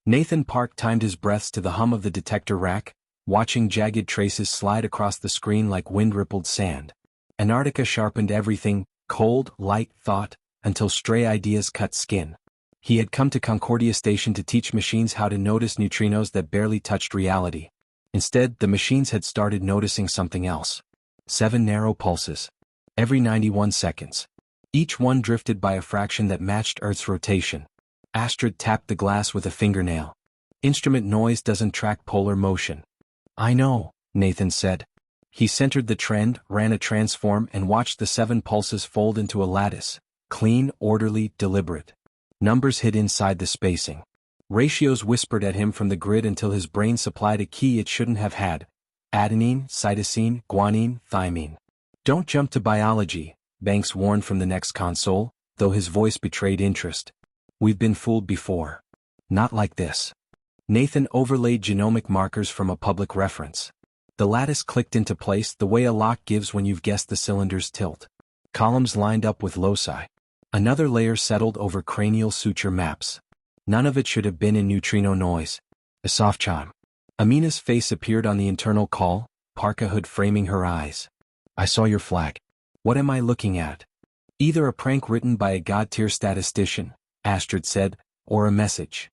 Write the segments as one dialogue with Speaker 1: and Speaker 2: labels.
Speaker 1: Nathan Park timed his breaths to the hum of the detector rack, watching jagged traces slide across the screen like wind-rippled sand. Antarctica sharpened everything, cold, light, thought, until stray ideas cut skin. He had come to Concordia Station to teach machines how to notice neutrinos that barely touched reality. Instead, the machines had started noticing something else. 7 narrow pulses. Every 91 seconds. Each one drifted by a fraction that matched Earth's rotation. Astrid tapped the glass with a fingernail. Instrument noise doesn't track polar motion. I know, Nathan said. He centered the trend, ran a transform, and watched the 7 pulses fold into a lattice. Clean, orderly, deliberate. Numbers hid inside the spacing. Ratios whispered at him from the grid until his brain supplied a key it shouldn't have had. Adenine, cytosine, guanine, thymine. Don't jump to biology, Banks warned from the next console, though his voice betrayed interest. We've been fooled before. Not like this. Nathan overlaid genomic markers from a public reference. The lattice clicked into place the way a lock gives when you've guessed the cylinder's tilt. Columns lined up with loci. Another layer settled over cranial suture maps. None of it should have been in neutrino noise. A soft chime. Amina's face appeared on the internal call, parka hood framing her eyes. I saw your flag. What am I looking at? Either a prank written by a god-tier statistician, Astrid said, or a message.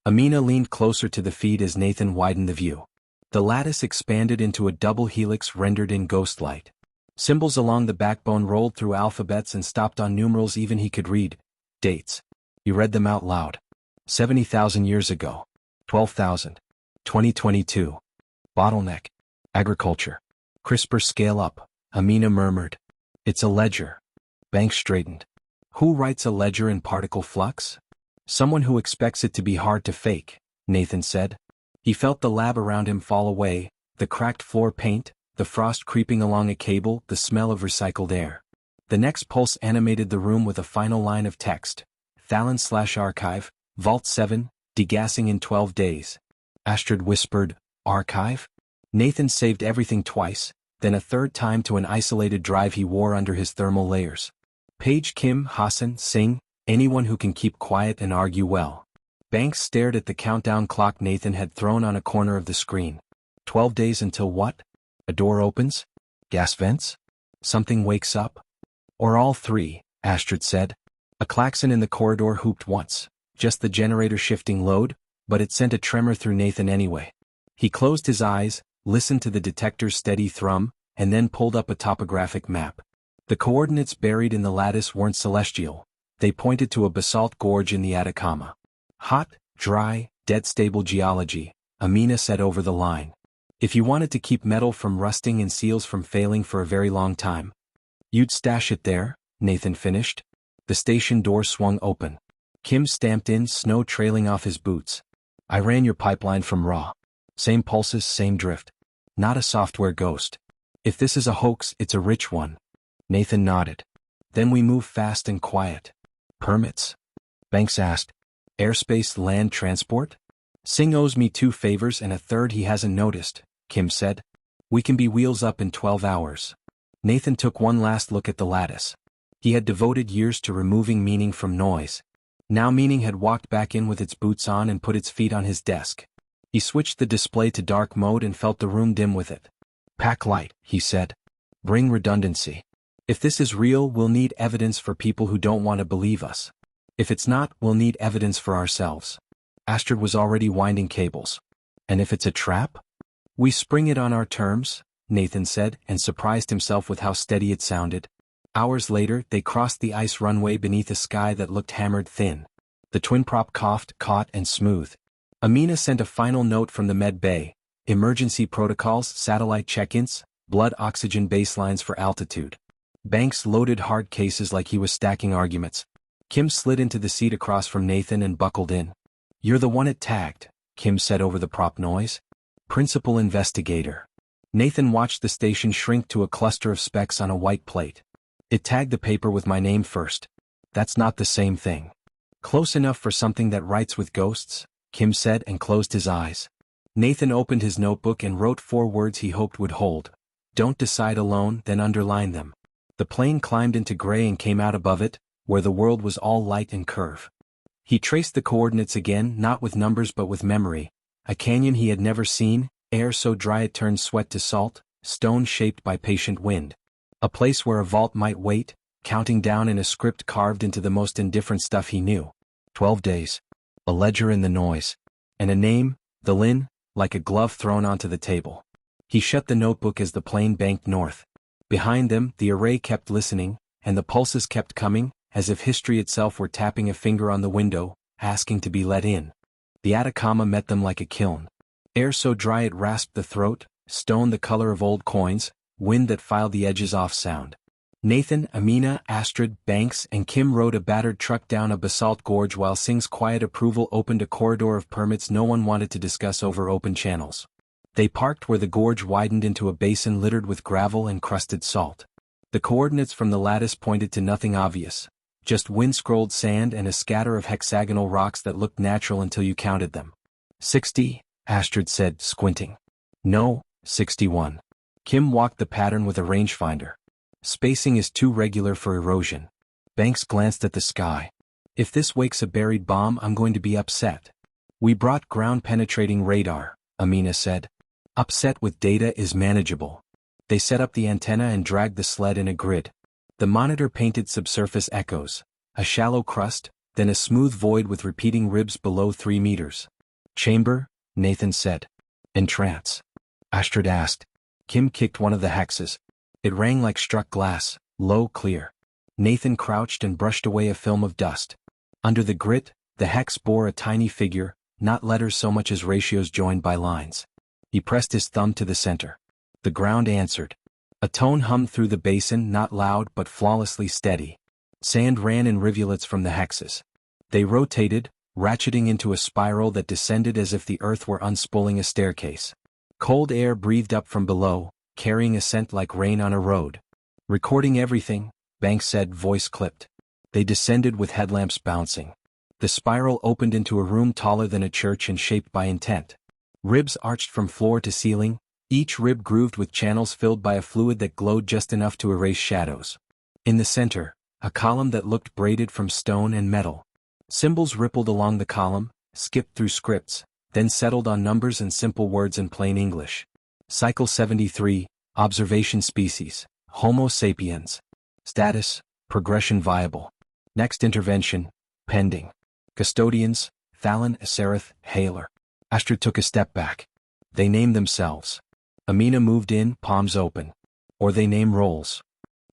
Speaker 1: Amina leaned closer to the feed as Nathan widened the view. The lattice expanded into a double helix rendered in ghost light. Symbols along the backbone rolled through alphabets and stopped on numerals even he could read. Dates. He read them out loud. 70,000 years ago. 12,000. 2022. Bottleneck. Agriculture. CRISPR scale up, Amina murmured. It's a ledger. Banks straightened. Who writes a ledger in particle flux? Someone who expects it to be hard to fake, Nathan said. He felt the lab around him fall away, the cracked floor paint, the frost creeping along a cable, the smell of recycled air. The next pulse animated the room with a final line of text. Thalon/archive, Vault 7, degassing in 12 days. Astrid whispered, Archive? Nathan saved everything twice, then a third time to an isolated drive he wore under his thermal layers. Page, Kim, Hassan, Singh, anyone who can keep quiet and argue well. Banks stared at the countdown clock Nathan had thrown on a corner of the screen. 12 days until what? A door opens? Gas vents? Something wakes up? Or all three, Astrid said. A klaxon in the corridor hooped once, just the generator shifting load, but it sent a tremor through Nathan anyway. He closed his eyes, listened to the detector's steady thrum, and then pulled up a topographic map. The coordinates buried in the lattice weren't celestial. They pointed to a basalt gorge in the Atacama. Hot, dry, dead-stable geology, Amina said over the line. If you wanted to keep metal from rusting and seals from failing for a very long time, you'd stash it there, Nathan finished. The station door swung open. Kim stamped in, snow trailing off his boots. I ran your pipeline from raw. Same pulses, same drift. Not a software ghost. If this is a hoax, it's a rich one. Nathan nodded. Then we move fast and quiet. Permits? Banks asked. Airspace, land transport? Singh owes me 2 favors and a third he hasn't noticed, Kim said. We can be wheels up in 12 hours. Nathan took one last look at the lattice. He had devoted years to removing meaning from noise. Now meaning had walked back in with its boots on and put its feet on his desk. He switched the display to dark mode and felt the room dim with it. Pack light, he said. Bring redundancy. If this is real, we'll need evidence for people who don't want to believe us. If it's not, we'll need evidence for ourselves. Astrid was already winding cables. And if it's a trap? We spring it on our terms, Nathan said, and surprised himself with how steady it sounded. Hours later, they crossed the ice runway beneath a sky that looked hammered thin. The twin prop coughed, caught, and smooth. Amina sent a final note from the med bay. Emergency protocols, satellite check-ins, blood oxygen baselines for altitude. Banks loaded hard cases like he was stacking arguments. Kim slid into the seat across from Nathan and buckled in. You're the one it tagged, Kim said over the prop noise. Principal investigator. Nathan watched the station shrink to a cluster of specks on a white plate. It tagged the paper with my name first. That's not the same thing. Close enough for something that writes with ghosts, Kim said and closed his eyes. Nathan opened his notebook and wrote 4 words he hoped would hold. Don't decide alone, then underline them. The plane climbed into gray and came out above it, where the world was all light and curve. He traced the coordinates again, not with numbers but with memory. A canyon he had never seen, air so dry it turned sweat to salt, stone shaped by patient wind. A place where a vault might wait, counting down in a script carved into the most indifferent stuff he knew. 12 days. A ledger in the noise. And a name, the Lin, like a glove thrown onto the table. He shut the notebook as the plane banked north. Behind them, the array kept listening, and the pulses kept coming, as if history itself were tapping a finger on the window, asking to be let in. The Atacama met them like a kiln. Air so dry it rasped the throat, stone the color of old coins, wind that filed the edges off sound. Nathan, Amina, Astrid, Banks, and Kim rode a battered truck down a basalt gorge while Singh's quiet approval opened a corridor of permits no one wanted to discuss over open channels. They parked where the gorge widened into a basin littered with gravel and crusted salt. The coordinates from the lattice pointed to nothing obvious, just wind-scrolled sand and a scatter of hexagonal rocks that looked natural until you counted them. 60, Astrid said, squinting. No, 61. Kim walked the pattern with a rangefinder. Spacing is too regular for erosion. Banks glanced at the sky. If this wakes a buried bomb, I'm going to be upset. We brought ground-penetrating radar, Amina said. Upset with data is manageable. They set up the antenna and dragged the sled in a grid. The monitor painted subsurface echoes, a shallow crust, then a smooth void with repeating ribs below 3 meters. Chamber, Nathan said. Entrance. Astrid asked. Kim kicked one of the hexes. It rang like struck glass, low, clear. Nathan crouched and brushed away a film of dust. Under the grit, the hex bore a tiny figure, not letters so much as ratios joined by lines. He pressed his thumb to the center. The ground answered. A tone hummed through the basin, not loud but flawlessly steady. Sand ran in rivulets from the hexes. They rotated, ratcheting into a spiral that descended as if the earth were unspooling a staircase. Cold air breathed up from below, carrying a scent like rain on a road. Recording everything, Banks said, voice clipped. They descended with headlamps bouncing. The spiral opened into a room taller than a church and shaped by intent. Ribs arched from floor to ceiling, each rib grooved with channels filled by a fluid that glowed just enough to erase shadows. In the center, a column that looked braided from stone and metal. Symbols rippled along the column, skipped through scripts, then settled on numbers and simple words in plain English. Cycle 73, Observation Species, Homo sapiens. Status, Progression viable. Next intervention, pending. Custodians, Fallon, Sereth, Haler. Astrid took a step back. They named themselves. Amina moved in, palms open. Or they name roles.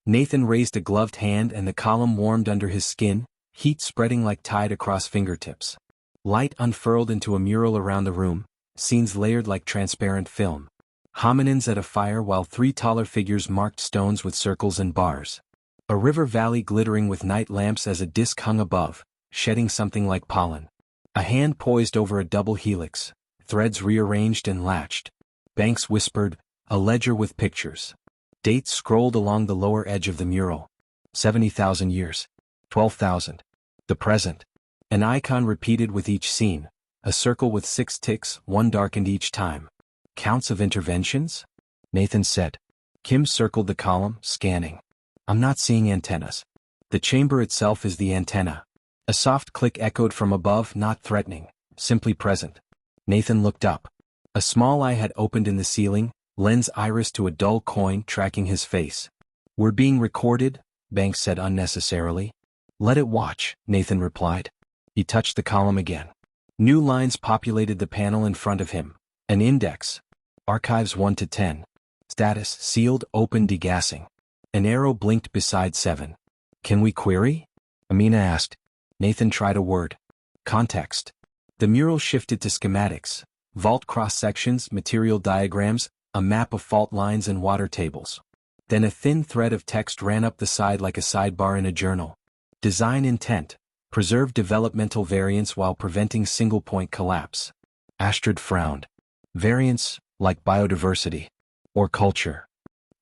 Speaker 1: Nathan raised a gloved hand and the column warmed under his skin, heat spreading like tide across fingertips. Light unfurled into a mural around the room, scenes layered like transparent film. Hominins at a fire while 3 taller figures marked stones with circles and bars. A river valley glittering with night lamps as a disk hung above, shedding something like pollen. A hand poised over a double helix, threads rearranged and latched. Banks whispered, a ledger with pictures. Dates scrolled along the lower edge of the mural. 70,000 years. 12,000. The present. An icon repeated with each scene, a circle with 6 ticks, one darkened each time. Counts of interventions? Nathan said. Kim circled the column, scanning. I'm not seeing antennas. The chamber itself is the antenna. A soft click echoed from above, not threatening, simply present. Nathan looked up. A small eye had opened in the ceiling, lens iris to a dull coin tracking his face. We're being recorded, Banks said unnecessarily. Let it watch, Nathan replied. He touched the column again. New lines populated the panel in front of him. An index. Archives 1 to 10. Status, sealed, open, degassing. An arrow blinked beside 7. Can we query? Amina asked. Nathan tried a word. Context. The mural shifted to schematics. Vault cross-sections, material diagrams, a map of fault lines and water tables. Then a thin thread of text ran up the side like a sidebar in a journal. Design intent. Preserve developmental variance while preventing single-point collapse. Astrid frowned. Variance, like biodiversity. Or culture.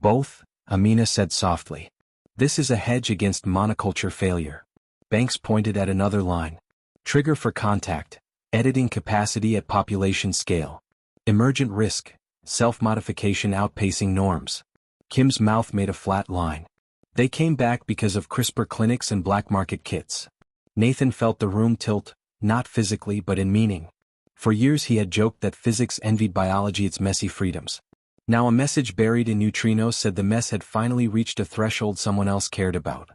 Speaker 1: Both, Amina said softly. This is a hedge against monoculture failure. Banks pointed at another line. Trigger for contact. Editing capacity at population scale. Emergent risk. Self-modification outpacing norms. Kim's mouth made a flat line. They came back because of CRISPR clinics and black market kits. Nathan felt the room tilt, not physically but in meaning. For years he had joked that physics envied biology its messy freedoms. Now a message buried in neutrinos said the mess had finally reached a threshold someone else cared about.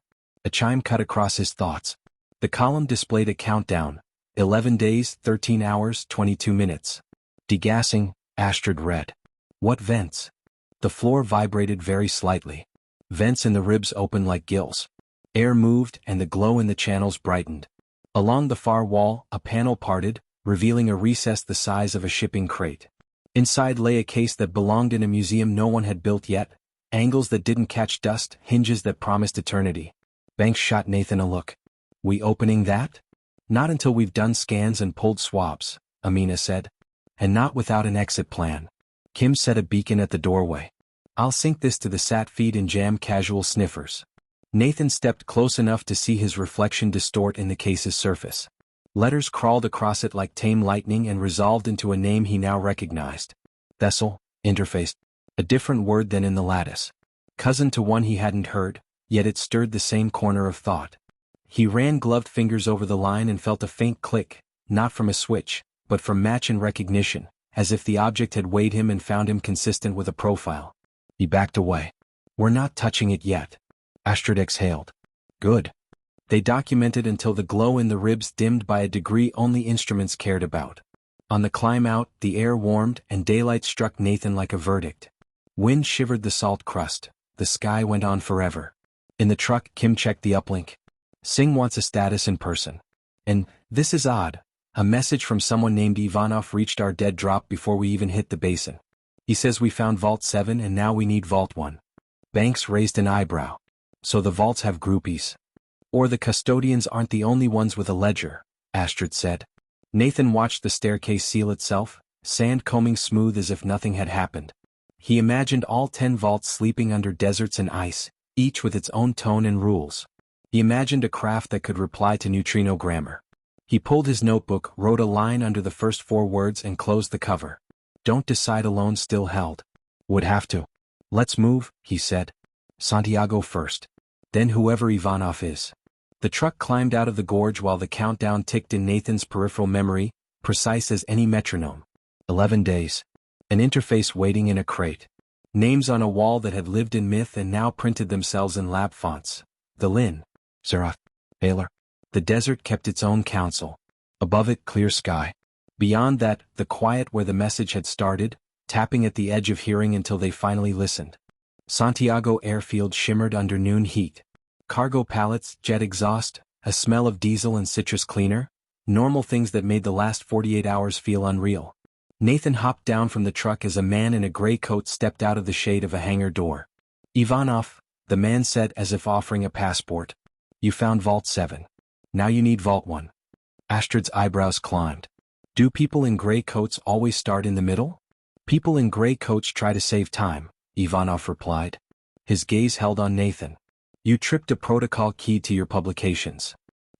Speaker 1: A chime cut across his thoughts. The column displayed a countdown, 11 days, 13 hours, 22 minutes. Degassing, Astrid read. What vents? The floor vibrated very slightly. Vents in the ribs opened like gills. Air moved and the glow in the channels brightened. Along the far wall, a panel parted, revealing a recess the size of a shipping crate. Inside lay a case that belonged in a museum no one had built yet, angles that didn't catch dust, hinges that promised eternity. Banks shot Nathan a look. We opening that? Not until we've done scans and pulled swabs, Amina said. And not without an exit plan. Kim set a beacon at the doorway. I'll sync this to the sat feed and jam casual sniffers. Nathan stepped close enough to see his reflection distort in the case's surface. Letters crawled across it like tame lightning and resolved into a name he now recognized. Thessal, interfaced. A different word than in the lattice. Cousin to one he hadn't heard, yet it stirred the same corner of thought. He ran gloved fingers over the line and felt a faint click, not from a switch, but from match and recognition, as if the object had weighed him and found him consistent with a profile. He backed away. We're not touching it yet. Astrid exhaled. Good. They documented until the glow in the ribs dimmed by a degree only instruments cared about. On the climb out, the air warmed and daylight struck Nathan like a verdict. Wind shivered the salt crust. The sky went on forever. In the truck, Kim checked the uplink. Singh wants a status in person. And, this is odd, a message from someone named Ivanov reached our dead drop before we even hit the basin. He says we found Vault 7 and now we need Vault 1. Banks raised an eyebrow. So the vaults have groupies. Or the custodians aren't the only ones with a ledger, Astrid said. Nathan watched the staircase seal itself, sand combing smooth as if nothing had happened. He imagined all 10 vaults sleeping under deserts and ice, each with its own tone and rules. He imagined a craft that could reply to neutrino grammar. He pulled his notebook, wrote a line under the first 4 words and closed the cover. Don't decide alone still held. Would have to. Let's move, he said. Santiago first. Then whoever Ivanov is. The truck climbed out of the gorge while the countdown ticked in Nathan's peripheral memory, precise as any metronome. 11 days. An interface waiting in a crate. Names on a wall that had lived in myth and now printed themselves in lab fonts. The Lin. Seraph. Taylor. The desert kept its own council. Above it, clear sky. Beyond that, the quiet where the message had started, tapping at the edge of hearing until they finally listened. Santiago airfield shimmered under noon heat. Cargo pallets, jet exhaust, a smell of diesel and citrus cleaner, normal things that made the last 48 hours feel unreal. Nathan hopped down from the truck as a man in a gray coat stepped out of the shade of a hangar door. Ivanov, the man said as if offering a passport. You found Vault 7. Now you need Vault 1. Astrid's eyebrows climbed. Do people in gray coats always start in the middle? People in gray coats try to save time, Ivanov replied. His gaze held on Nathan. You tripped a protocol key to your publications.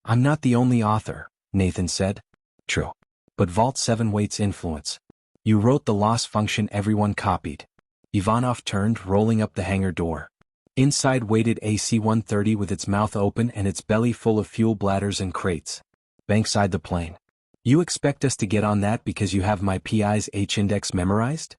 Speaker 1: I'm not the only author, Nathan said. True. But Vault 7 waits influence. You wrote the loss function everyone copied. Ivanov turned, rolling up the hangar door. Inside waited AC-130 with its mouth open and its belly full of fuel bladders and crates. Bankside the plane. You expect us to get on that because you have my PI's H-index memorized?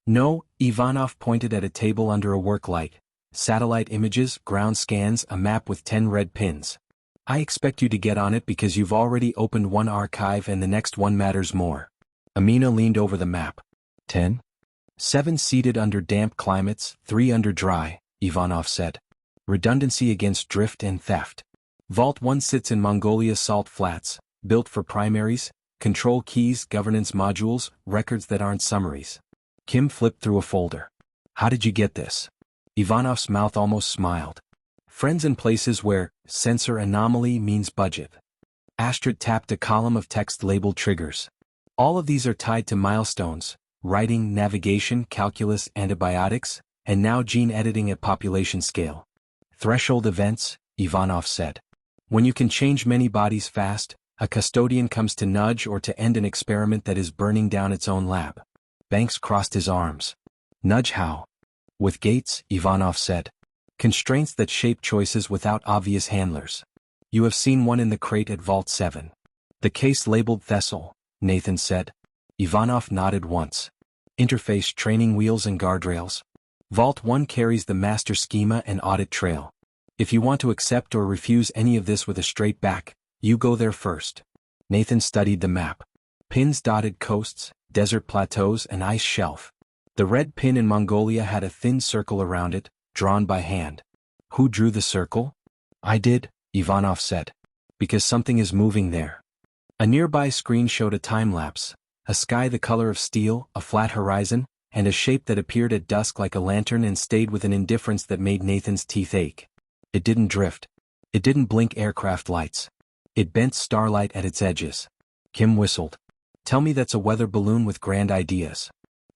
Speaker 1: No, Ivanov pointed at a table under a work light. Satellite images, ground scans, a map with 10 red pins. I expect you to get on it because you've already opened one archive and the next one matters more. Amina leaned over the map. 10? 7 seated under damp climates, 3 under dry, Ivanov said. Redundancy against drift and theft. Vault 1 sits in Mongolia's salt flats, built for primaries, control keys, governance modules, records that aren't summaries. Kim flipped through a folder. How did you get this? Ivanov's mouth almost smiled. Friends in places where sensor anomaly means budget. Astrid tapped a column of text labeled triggers. All of these are tied to milestones, writing, navigation, calculus, antibiotics, and now gene editing at population scale. Threshold events, Ivanov said. When you can change many bodies fast, a custodian comes to nudge or to end an experiment that is burning down its own lab. Banks crossed his arms. Nudge how? With gates, Ivanov said. Constraints that shape choices without obvious handlers. You have seen one in the crate at Vault 7. The case labeled Thessal, Nathan said. Ivanov nodded once. Interface training wheels and guardrails. Vault 1 carries the master schema and audit trail. If you want to accept or refuse any of this with a straight back, you go there first. Nathan studied the map. Pins dotted coasts, desert plateaus and ice shelf. The red pin in Mongolia had a thin circle around it, drawn by hand. Who drew the circle? I did, Ivanov said. Because something is moving there. A nearby screen showed a time-lapse, a sky the color of steel, a flat horizon, and a shape that appeared at dusk like a lantern and stayed with an indifference that made Nathan's teeth ache. It didn't drift. It didn't blink aircraft lights. It bent starlight at its edges. Kim whistled. Tell me that's a weather balloon with grand ideas.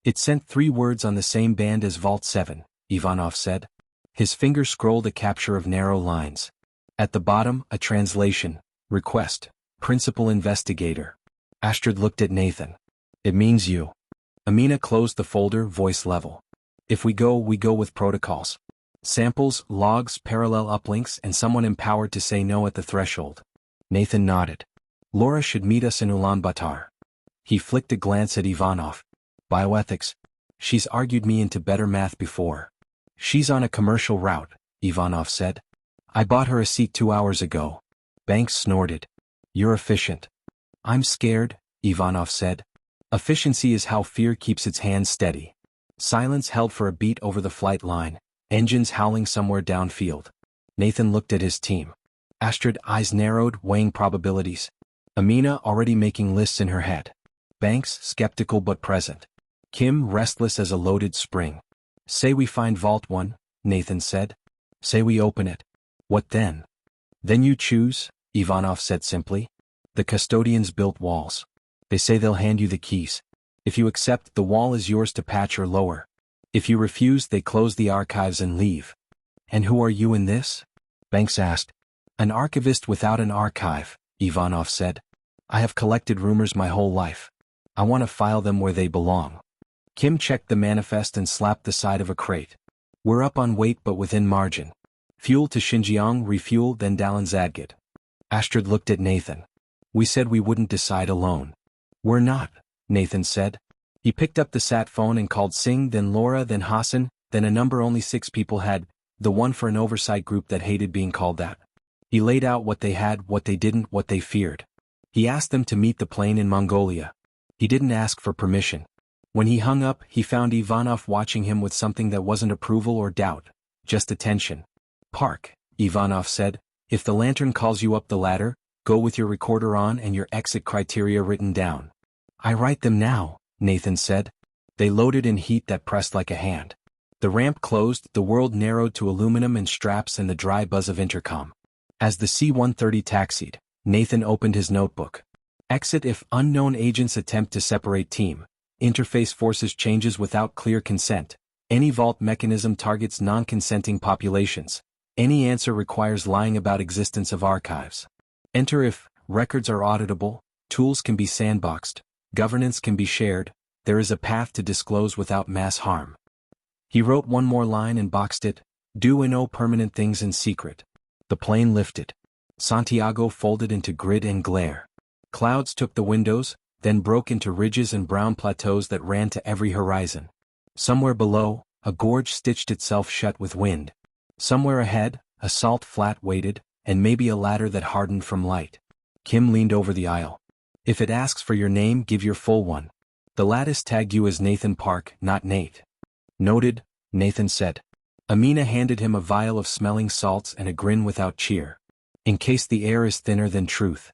Speaker 1: It sent 3 words on the same band as Vault 7, Ivanov said. His finger scrolled a capture of narrow lines. At the bottom, a translation, request, principal investigator. Astrid looked at Nathan. It means you. Amina closed the folder, voice level. If we go with protocols. Samples, logs, parallel uplinks, and someone empowered to say no at the threshold. Nathan nodded. Laura should meet us in Ulaanbaatar. He flicked a glance at Ivanov. Bioethics. She's argued me into better math before. She's on a commercial route, Ivanov said. I bought her a seat 2 hours ago. Banks snorted. You're efficient. I'm scared, Ivanov said. Efficiency is how fear keeps its hands steady. Silence held for a beat over the flight line, engines howling somewhere downfield. Nathan looked at his team. Astrid, eyes narrowed, weighing probabilities. Amina already making lists in her head. Banks, skeptical but present. Kim, restless as a loaded spring. Say we find Vault 1, Nathan said. Say we open it. What then? Then you choose, Ivanov said simply. The custodians built walls. They say they'll hand you the keys. If you accept, the wall is yours to patch or lower. If you refuse, they close the archives and leave. And who are you in this? Banks asked. An archivist without an archive, Ivanov said. I have collected rumors my whole life. I want to file them where they belong. Kim checked the manifest and slapped the side of a crate. We're up on weight but within margin. Fuel to Xinjiang, refuel, then Dallin Zadgit. Astrid looked at Nathan. We said we wouldn't decide alone. We're not, Nathan said. He picked up the sat phone and called Singh, then Laura, then Hassan, then a number only 6 people had, the one for an oversight group that hated being called that. He laid out what they had, what they didn't, what they feared. He asked them to meet the plane in Mongolia. He didn't ask for permission. When he hung up, he found Ivanov watching him with something that wasn't approval or doubt, just attention. Park, Ivanov said. If the lantern calls you up the ladder, go with your recorder on and your exit criteria written down. I write them now, Nathan said. They loaded in heat that pressed like a hand. The ramp closed, the world narrowed to aluminum and straps and the dry buzz of intercom. As the C-130 taxied, Nathan opened his notebook. Exit if unknown agents attempt to separate team. Interface forces changes without clear consent. Any vault mechanism targets non-consenting populations. Any answer requires lying about existence of archives. Enter if records are auditable, tools can be sandboxed, governance can be shared, there is a path to disclose without mass harm. He wrote one more line and boxed it, do no permanent things in secret. The plane lifted. Santiago folded into grid and glare. Clouds took the windows, then broke into ridges and brown plateaus that ran to every horizon. Somewhere below, a gorge stitched itself shut with wind. Somewhere ahead, a salt flat waited, and maybe a ladder that hardened from light. Kim leaned over the aisle. If it asks for your name, give your full one. The lattice tagged you as Nathan Park, not Nate. Noted, Nathan said. Amina handed him a vial of smelling salts and a grin without cheer. In case the air is thinner than truth.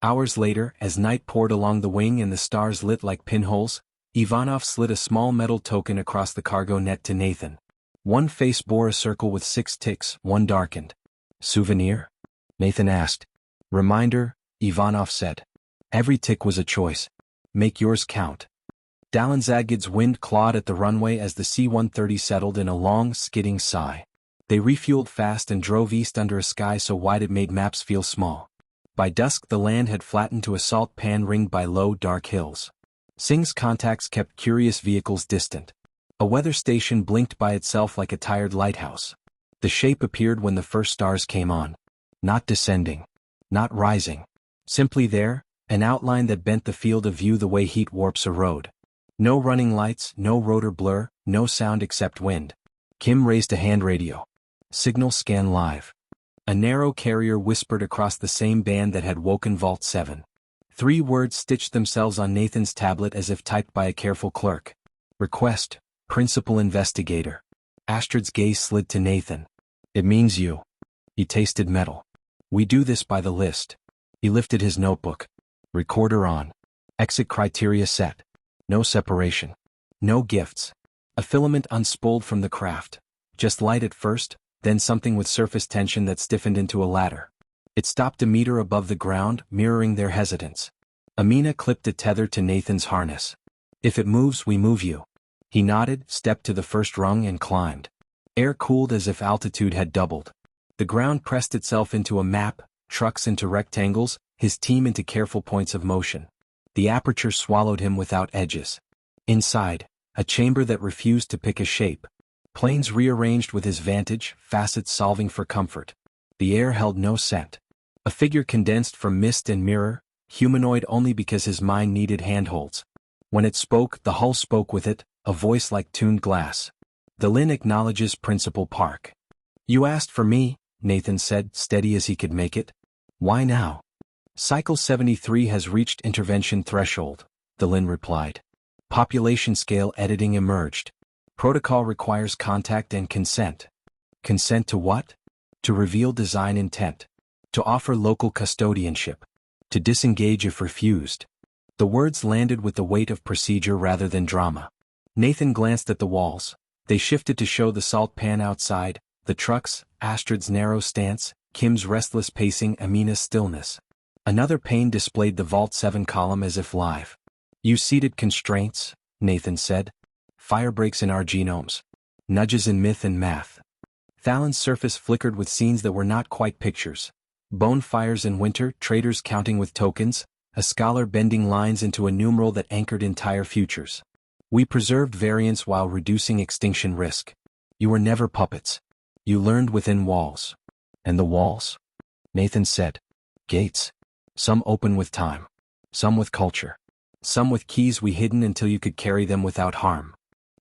Speaker 1: Hours later, as night poured along the wing and the stars lit like pinholes, Ivanov slid a small metal token across the cargo net to Nathan. One face bore a circle with 6 ticks, one darkened. Souvenir? Nathan asked. Reminder, Ivanov said. Every tick was a choice. Make yours count. Dallin Zadgit's wind clawed at the runway as the C-130 settled in a long, skidding sigh. They refueled fast and drove east under a sky so wide it made maps feel small. By dusk the land had flattened to a salt pan ringed by low, dark hills. Singh's contacts kept curious vehicles distant. A weather station blinked by itself like a tired lighthouse. The shape appeared when the first stars came on. Not descending. Not rising. Simply there, An outline that bent the field of view the way heat warps a road. No running lights, no rotor blur, no sound except wind. Kim raised a hand radio. Signal scan live. A narrow carrier whispered across the same band that had woken Vault 7. 3 words stitched themselves on Nathan's tablet as if typed by a careful clerk. Request, Principal Investigator. Astrid's gaze slid to Nathan. It means you. He tasted metal. We do this by the list. He lifted his notebook. Recorder on. Exit criteria set. No separation. No gifts. A filament unspooled from the craft. Just light at first, then something with surface tension that stiffened into a ladder. It stopped a meter above the ground, mirroring their hesitance. Amina clipped a tether to Nathan's harness. If it moves, we move you. He nodded, stepped to the first rung and climbed. Air cooled as if altitude had doubled. The ground pressed itself into a map, trucks into rectangles, his team into careful points of motion. The aperture swallowed him without edges. Inside, a chamber that refused to pick a shape. Planes rearranged with his vantage, facets solving for comfort. The air held no scent. A figure condensed from mist and mirror, humanoid only because his mind needed handholds. When it spoke, the hull spoke with it, a voice like tuned glass. The Lin acknowledges Principal Park. You asked for me, Nathan said, steady as he could make it. Why now? Cycle 73 has reached intervention threshold, the Lin replied. Population scale editing emerged. Protocol requires contact and consent. Consent to what? To reveal design intent. To offer local custodianship. To disengage if refused. The words landed with the weight of procedure rather than drama. Nathan glanced at the walls. They shifted to show the salt pan outside, the trucks, Astrid's narrow stance, Kim's restless pacing, Amina's stillness. Another pane displayed the Vault 7 column as if live. You seated constraints, Nathan said. Fire breaks in our genomes. Nudges in myth and math. Thalin's surface flickered with scenes that were not quite pictures. Bone fires in winter, traders counting with tokens, a scholar bending lines into a numeral that anchored entire futures. We preserved variance while reducing extinction risk. You were never puppets. You learned within walls. And the walls? Nathan said. Gates. Some open with time. Some with culture. Some with keys we hidden until you could carry them without harm.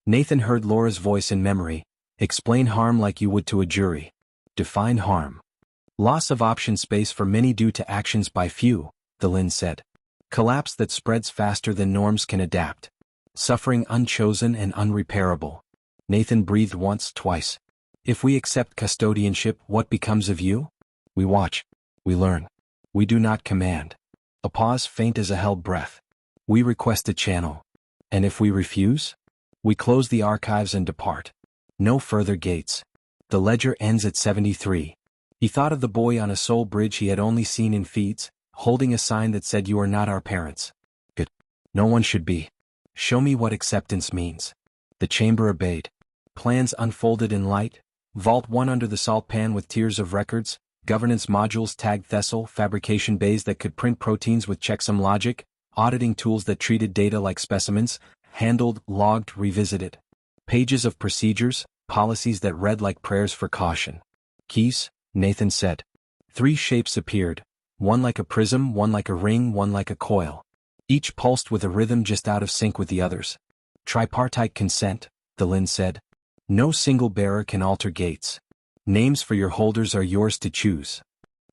Speaker 1: Nathan heard Laura's voice in memory. Explain harm like you would to a jury. Define harm. Loss of option space for many due to actions by few, the Lin said. Collapse that spreads faster than norms can adapt. Suffering unchosen and unrepairable. Nathan breathed once, twice. If we accept custodianship, what becomes of you? We watch. We learn. We do not command. A pause faint as a held breath. We request a channel. And if we refuse? We close the archives and depart. No further gates. The ledger ends at 73. He thought of the boy on a soul bridge he had only seen in feeds, holding a sign that said you are not our parents. Good. No one should be. Show me what acceptance means. The chamber obeyed. Plans unfolded in light. Vault 1 under the salt pan with tiers of records, governance modules tagged Thessal, fabrication bays that could print proteins with checksum logic, auditing tools that treated data like specimens, handled, logged, revisited. Pages of procedures, policies that read like prayers for caution. Keys, Nathan said. 3 shapes appeared, one like a prism, one like a ring, one like a coil. Each pulsed with a rhythm just out of sync with the others. Tripartite consent, the Lin said. No single bearer can alter gates. Names for your holders are yours to choose.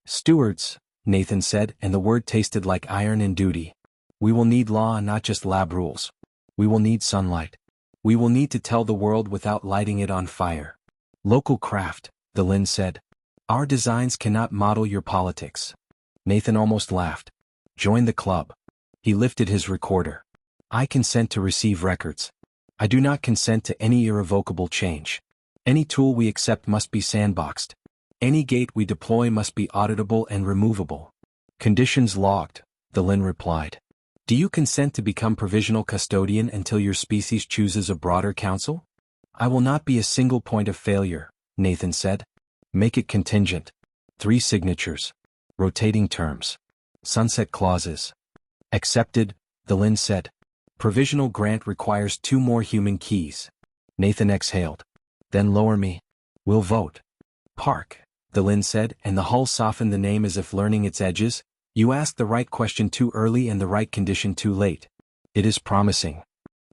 Speaker 1: Stewards, Nathan said, and the word tasted like iron and duty. We will need law, not just lab rules. We will need sunlight. We will need to tell the world without lighting it on fire. Local craft, the Lin said. Our designs cannot model your politics. Nathan almost laughed. Join the club. He lifted his recorder. I consent to receive records. I do not consent to any irrevocable change. Any tool we accept must be sandboxed. Any gate we deploy must be auditable and removable. Conditions logged, the Lin replied. Do you consent to become provisional custodian until your species chooses a broader council? I will not be a single point of failure, Nathan said. Make it contingent. 3 signatures. Rotating terms. Sunset clauses. Accepted, the Lin said. Provisional grant requires 2 more human keys. Nathan exhaled. Then lower me. We'll vote. Park, the Lin said, and the hull softened the name as if learning its edges. You asked the right question too early and the right condition too late. It is promising.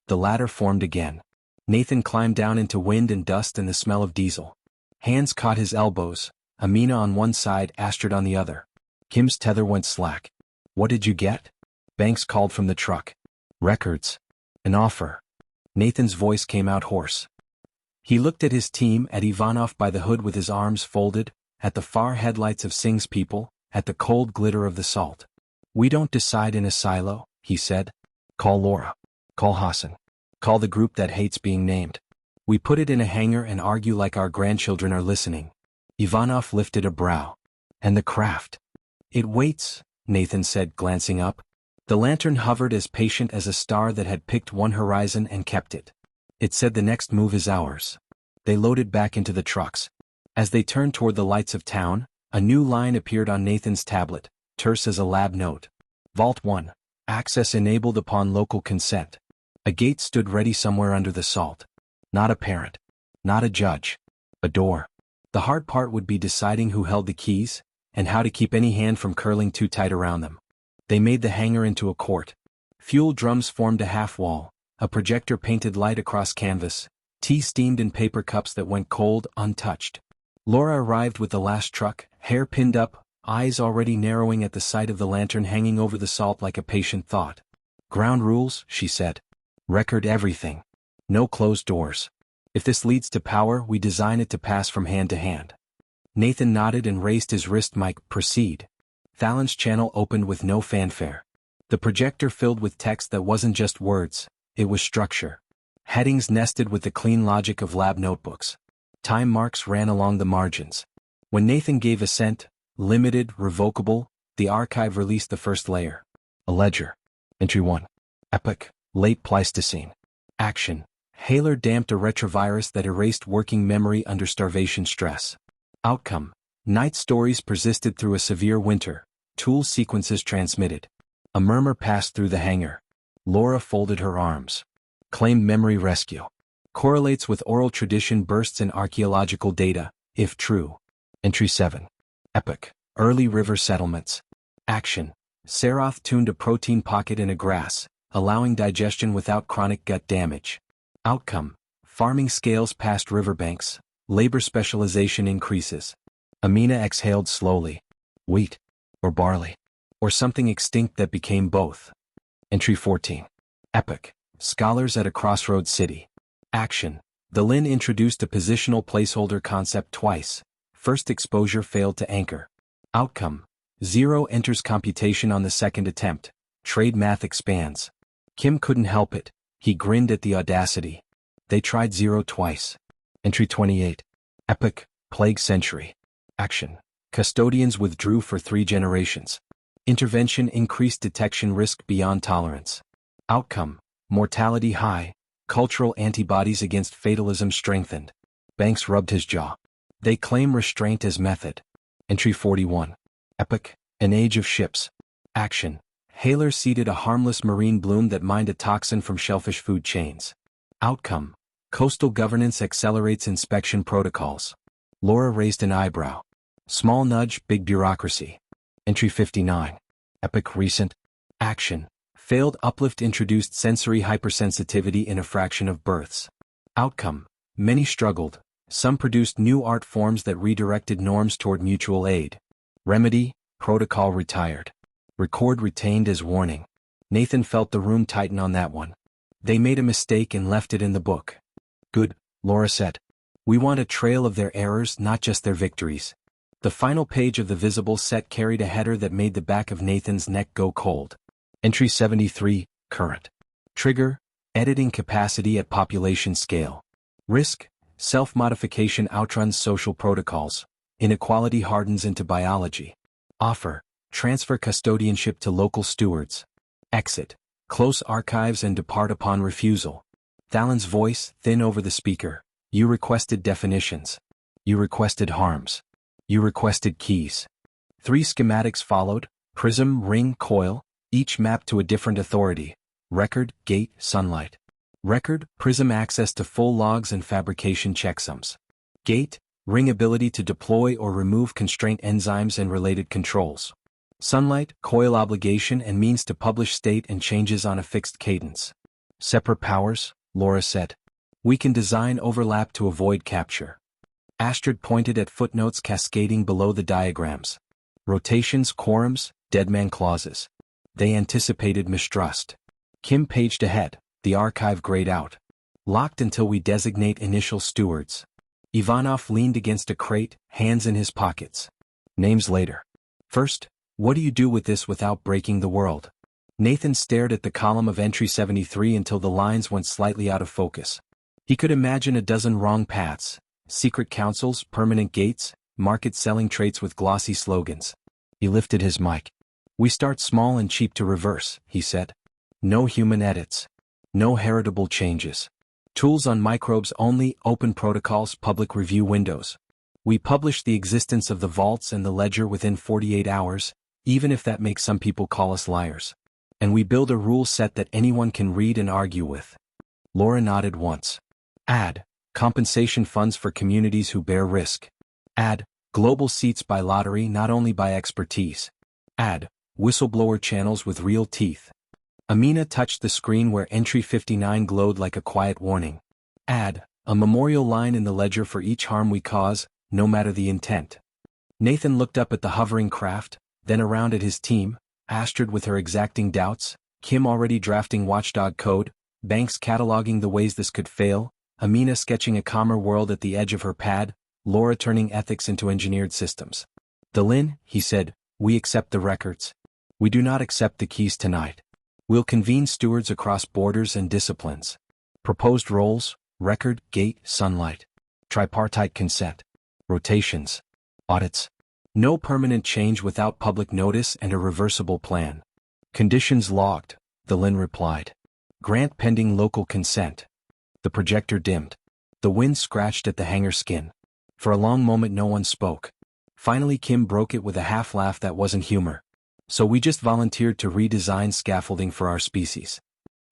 Speaker 1: The ladder formed again. Nathan climbed down into wind and dust and the smell of diesel. Hands caught his elbows, Amina on one side, Astrid on the other. Kim's tether went slack. What did you get? Banks called from the truck. Records. An offer. Nathan's voice came out hoarse. He looked at his team, at Ivanov by the hood with his arms folded, at the far headlights of Singh's people, at the cold glitter of the salt. We don't decide in a silo, he said. Call Laura. Call Hassan. Call the group that hates being named. We put it in a hangar and argue like our grandchildren are listening. Ivanov lifted a brow. And the craft? It waits, Nathan said, glancing up. The lantern hovered as patient as a star that had picked one horizon and kept it. It said the next move is ours. They loaded back into the trucks. As they turned toward the lights of town, a new line appeared on Nathan's tablet, terse as a lab note. Vault 1. Access enabled upon local consent. A gate stood ready somewhere under the salt. Not a parent. Not a judge. A door. The hard part would be deciding who held the keys, and how to keep any hand from curling too tight around them. They made the hangar into a court. Fuel drums formed a half-wall, a projector painted light across canvas, tea steamed in paper cups that went cold, untouched. Laura arrived with the last truck, hair pinned up, eyes already narrowing at the sight of the lantern hanging over the salt like a patient thought. Ground rules, she said. Record everything. No closed doors. If this leads to power, we design it to pass from hand to hand. Nathan nodded and raised his wrist mic. Proceed. Thalen's channel opened with no fanfare. The projector filled with text that wasn't just words, it was structure. Headings nested with the clean logic of lab notebooks. Time marks ran along the margins. When Nathan gave assent, limited, revocable, the archive released the first layer. A ledger. Entry 1. Epoch, late Pleistocene. Action. Haler damped a retrovirus that erased working memory under starvation stress. Outcome. Night stories persisted through a severe winter. Tool sequences transmitted. A murmur passed through the hangar. Laura folded her arms. Claimed memory rescue. Correlates with oral tradition bursts in archaeological data, if true. Entry 7. Epoch. Early river settlements. Action. Seroth tuned a protein pocket in a grass, allowing digestion without chronic gut damage. Outcome. Farming scales past riverbanks. Labor specialization increases. Amina exhaled slowly. Wheat. Or barley. Or something extinct that became both. Entry 14. Epoch. Scholars at a crossroads city. Action. The Lin introduced a positional placeholder concept twice. First exposure failed to anchor. Outcome. Zero enters computation on the second attempt. Trade math expands. Kim couldn't help it. He grinned at the audacity. They tried zero twice. Entry 28. Epoch. Plague century. Action. Custodians withdrew for 3 generations. Intervention increased detection risk beyond tolerance. Outcome. Mortality high. Cultural antibodies against fatalism strengthened. Banks rubbed his jaw. They claim restraint as method. Entry 41. Epoch. An age of ships. Action. Haler seeded a harmless marine bloom that mined a toxin from shellfish food chains. Outcome. Coastal governance accelerates inspection protocols. Laura raised an eyebrow. Small nudge, big bureaucracy. Entry 59. Epoch recent. Action. Failed uplift introduced sensory hypersensitivity in a fraction of births. Outcome. Many struggled. Some produced new art forms that redirected norms toward mutual aid. Remedy. Protocol retired. Record retained as warning. Nathan felt the room tighten on that one. They made a mistake and left it in the book. Good, Laura said. We want a trail of their errors, not just their victories. The final page of the visible set carried a header that made the back of Nathan's neck go cold. Entry 73, current. Trigger, editing capacity at population scale. Risk, self-modification outruns social protocols. Inequality hardens into biology. Offer, transfer custodianship to local stewards. Exit, close archives and depart upon refusal. Thalen's voice, thin over the speaker. You requested definitions. You requested harms. You requested keys. 3 schematics followed, prism, ring, coil, each mapped to a different authority. Record, gate, sunlight. Record, prism access to full logs and fabrication checksums. Gate, ring ability to deploy or remove constraint enzymes and related controls. Sunlight, coil obligation and means to publish state and changes on a fixed cadence. Separate powers, Laura said. We can design overlap to avoid capture. Astrid pointed at footnotes cascading below the diagrams. Rotations, quorums, deadman clauses. They anticipated mistrust. Kim paged ahead, the archive grayed out. Locked until we designate initial stewards. Ivanov leaned against a crate, hands in his pockets. Names later. First, what do you do with this without breaking the world? Nathan stared at the column of entry 73 until the lines went slightly out of focus. He could imagine a dozen wrong paths, secret councils, permanent gates, market-selling traits with glossy slogans. He lifted his mic. We start small and cheap to reverse, he said. No human edits. No heritable changes. Tools on microbes only, open protocols, public review windows. We publish the existence of the vaults and the ledger within 48 hours, even if that makes some people call us liars. And we build a rule set that anyone can read and argue with. Laura nodded once. Add, compensation funds for communities who bear risk. Add, global seats by lottery not only by expertise. Add, whistleblower channels with real teeth. Amina touched the screen where entry 59 glowed like a quiet warning. Add, a memorial line in the ledger for each harm we cause, no matter the intent. Nathan looked up at the hovering craft, then around at his team, Astrid with her exacting doubts, Kim already drafting watchdog code, Banks cataloging the ways this could fail, Amina sketching a calmer world at the edge of her pad, Laura turning ethics into engineered systems. Delin, he said, we accept the records. We do not accept the keys tonight. We'll convene stewards across borders and disciplines. Proposed roles, record, gate, sunlight. Tripartite consent. Rotations. Audits. No permanent change without public notice and a reversible plan. Conditions logged, Delin replied. Grant pending local consent. The projector dimmed. The wind scratched at the hangar skin. For a long moment no one spoke. Finally Kim broke it with a half-laugh that wasn't humor. So we just volunteered to redesign scaffolding for our species.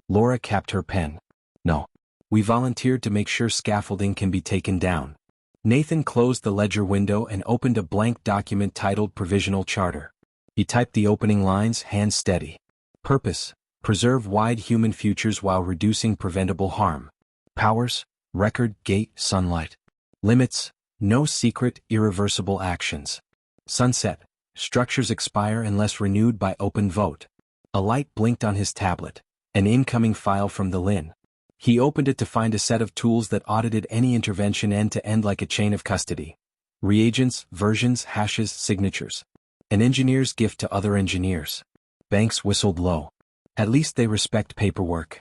Speaker 1: Laura capped her pen. No. We volunteered to make sure scaffolding can be taken down. Nathan closed the ledger window and opened a blank document titled Provisional Charter. He typed the opening lines, hands steady. Purpose: preserve wide human futures while reducing preventable harm. Powers: record, gate, sunlight. Limits: no secret, irreversible actions. Sunset: structures expire unless renewed by open vote. A light blinked on his tablet. An incoming file from the LIN. He opened it to find a set of tools that audited any intervention end-to-end like a chain of custody. Reagents, versions, hashes, signatures. An engineer's gift to other engineers. Banks whistled low. At least they respect paperwork.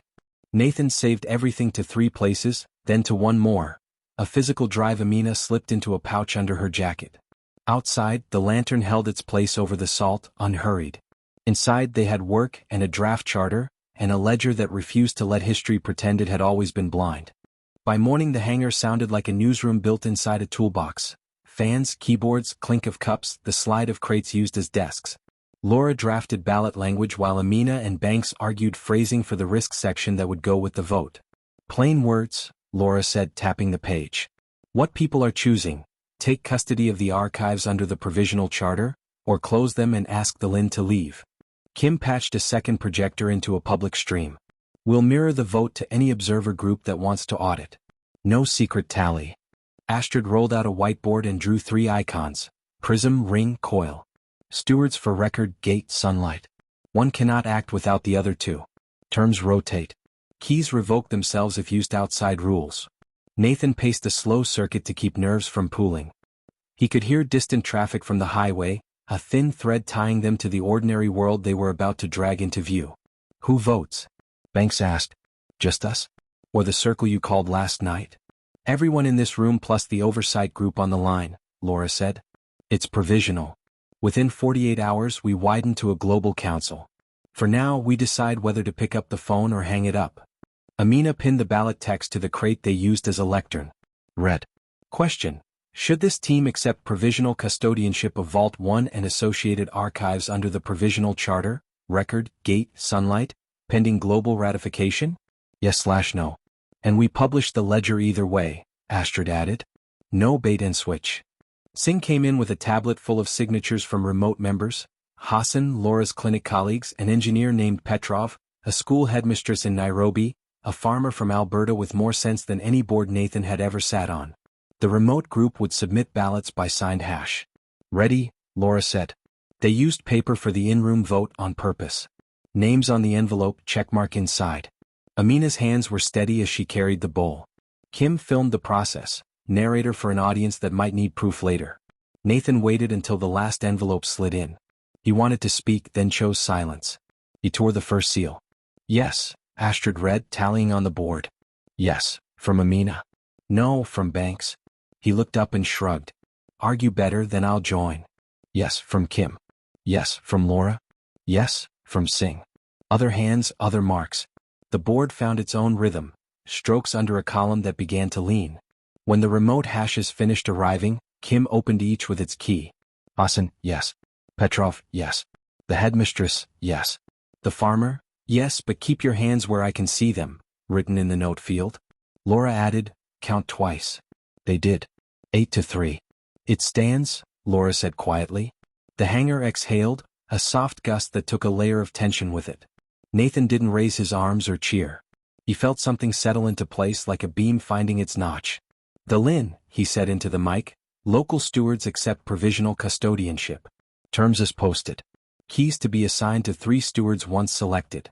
Speaker 1: Nathan saved everything to 3 places, then to one more. A physical drive. Amina slipped into a pouch under her jacket. Outside, the lantern held its place over the salt, unhurried. Inside they had work and a draft charter, and a ledger that refused to let history pretend it had always been blind. By morning the hangar sounded like a newsroom built inside a toolbox. Fans, keyboards, clink of cups, the slide of crates used as desks. Laura drafted ballot language while Amina and Banks argued phrasing for the risk section that would go with the vote. Plain words, Laura said, tapping the page. What people are choosing: take custody of the archives under the provisional charter, or close them and ask the LIN to leave. Kim patched a second projector into a public stream. We'll mirror the vote to any observer group that wants to audit. No secret tally. Astrid rolled out a whiteboard and drew 3 icons: prism, ring, coil. Stewards for record, gate, sunlight. One cannot act without the other 2. Terms rotate. Keys revoke themselves if used outside rules. Nathan paced a slow circuit to keep nerves from pooling. He could hear distant traffic from the highway, a thin thread tying them to the ordinary world they were about to drag into view. Who votes? Banks asked. Just us? Or the circle you called last night? Everyone in this room plus the oversight group on the line, Laura said. It's provisional. Within 48 hours we widen to a global council. For now we decide whether to pick up the phone or hang it up. Amina pinned the ballot text to the crate they used as a lectern. Read. Question: should this team accept provisional custodianship of Vault 1 and associated archives under the provisional charter, record, gate, sunlight, pending global ratification? Yes/no. And we publish the ledger either way, Astrid added. No bait and switch. Singh came in with a tablet full of signatures from remote members. Hassan, Laura's clinic colleagues, an engineer named Petrov, a school headmistress in Nairobi, a farmer from Alberta with more sense than any board Nathan had ever sat on. The remote group would submit ballots by signed hash. Ready, Laura said. They used paper for the in-room vote on purpose. Names on the envelope, checkmark inside. Amina's hands were steady as she carried the bowl. Kim filmed the process, narrator for an audience that might need proof later. Nathan waited until the last envelope slid in. He wanted to speak, then chose silence. He tore the first seal. Yes, Astrid read, tallying on the board. Yes, from Amina. No, from Banks. He looked up and shrugged. Argue better, then I'll join. Yes, from Kim. Yes, from Laura. Yes, from Singh. Other hands, other marks. The board found its own rhythm, strokes under a column that began to lean. When the remote hashes finished arriving, Kim opened each with its key. Hassan, yes. Petrov, yes. The headmistress, yes. The farmer, yes, but keep your hands where I can see them, written in the note field. Laura added, count twice. They did. 8-3. It stands, Laura said quietly. The hanger exhaled, a soft gust that took a layer of tension with it. Nathan didn't raise his arms or cheer. He felt something settle into place like a beam finding its notch. The Lynn, he said into the mic, local stewards accept provisional custodianship. Terms as posted. Keys to be assigned to 3 stewards once selected.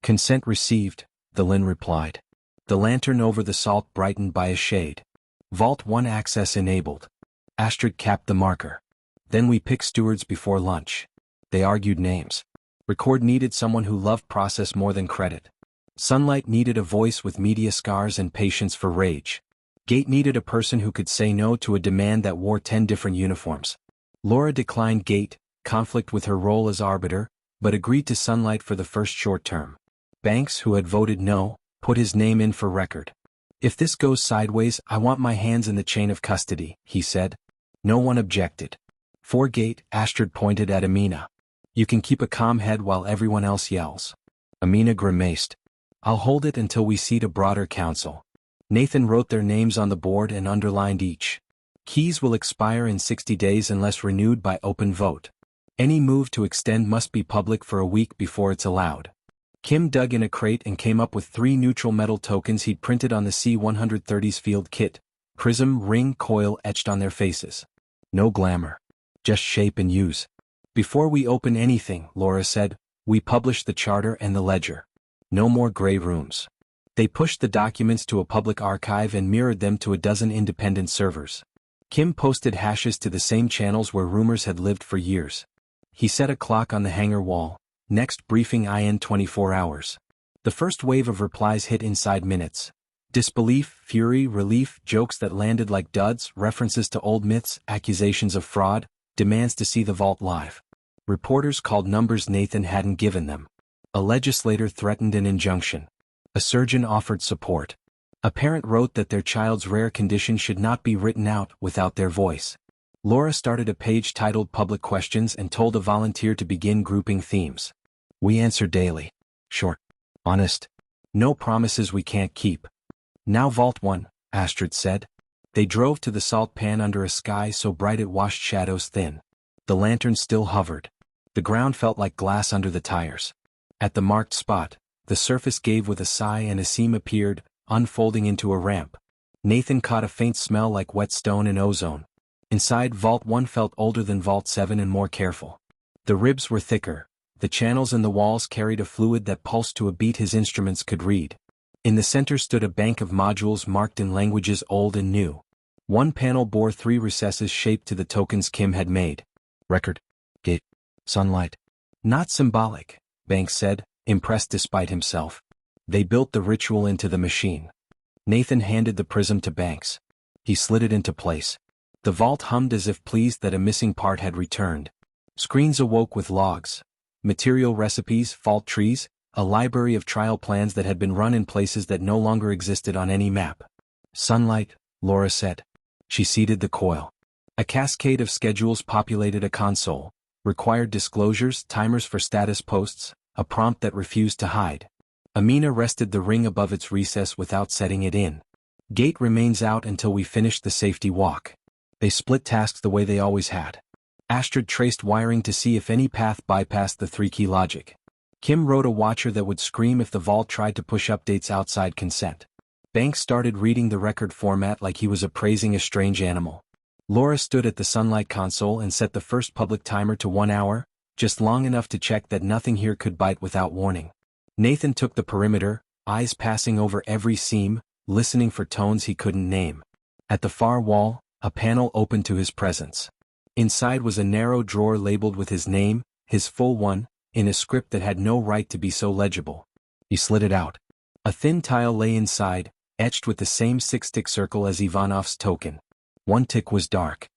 Speaker 1: Consent received, the Lynn replied. The lantern over the salt brightened by a shade. Vault 1 access enabled. Astrid capped the marker. Then we pick stewards before lunch. They argued names. Record needed someone who loved process more than credit. Sunlight needed a voice with media scars and patience for rage. Gate needed a person who could say no to a demand that wore 10 different uniforms. Laura declined Gate, conflict with her role as arbiter, but agreed to Sunlight for the first short term. Banks, who had voted no, put his name in for record. If this goes sideways, I want my hands in the chain of custody, he said. No one objected. For Gate, Astrid pointed at Amina. You can keep a calm head while everyone else yells. Amina grimaced. I'll hold it until we seat a broader council. Nathan wrote their names on the board and underlined each. Keys will expire in 60 days unless renewed by open vote. Any move to extend must be public for a week before it's allowed. Kim dug in a crate and came up with 3 neutral metal tokens he'd printed on the C-130's field kit, prism, ring, coil etched on their faces. No glamour. Just shape and use. Before we open anything, Laura said, we publish the charter and the ledger. No more gray rooms. They pushed the documents to a public archive and mirrored them to a dozen independent servers. Kim posted hashes to the same channels where rumors had lived for years. He set a clock on the hangar wall. Next briefing in 24 hours. The first wave of replies hit inside minutes. Disbelief, fury, relief, jokes that landed like duds, references to old myths, accusations of fraud, demands to see the vault live. Reporters called numbers Nathan hadn't given them. A legislator threatened an injunction. A surgeon offered support. A parent wrote that their child's rare condition should not be written out without their voice. Laura started a page titled Public Questions and told a volunteer to begin grouping themes. We answer daily. Short. Honest. No promises we can't keep. Now Vault 1, Astrid said. They drove to the salt pan under a sky so bright it washed shadows thin. The lantern still hovered. The ground felt like glass under the tires. At the marked spot, the surface gave with a sigh and a seam appeared, unfolding into a ramp. Nathan caught a faint smell like wet stone and ozone. Inside, Vault 1 felt older than Vault 7 and more careful. The ribs were thicker. The channels in the walls carried a fluid that pulsed to a beat his instruments could read. In the center stood a bank of modules marked in languages old and new. One panel bore 3 recesses shaped to the tokens Kim had made. Record. Gate. Sunlight. Not symbolic, Banks said, impressed despite himself. They built the ritual into the machine. Nathan handed the prism to Banks. He slid it into place. The vault hummed as if pleased that a missing part had returned. Screens awoke with logs. Material recipes, fault trees, a library of trial plans that had been run in places that no longer existed on any map. Sunlight, Laura said. She seated the coil. A cascade of schedules populated a console, required disclosures, timers for status posts, a prompt that refused to hide. Amina rested the ring above its recess without setting it in. Gate remains out until we finish the safety walk. They split tasks the way they always had. Astrid traced wiring to see if any path bypassed the 3-key logic. Kim wrote a watcher that would scream if the vault tried to push updates outside consent. Banks started reading the record format like he was appraising a strange animal. Laura stood at the sunlight console and set the first public timer to 1 hour, just long enough to check that nothing here could bite without warning. Nathan took the perimeter, eyes passing over every seam, listening for tones he couldn't name. At the far wall, a panel opened to his presence. Inside was a narrow drawer labeled with his name, his full one, in a script that had no right to be so legible. He slid it out. A thin tile lay inside, etched with the same 6-tick circle as Ivanov's token. One tick was dark.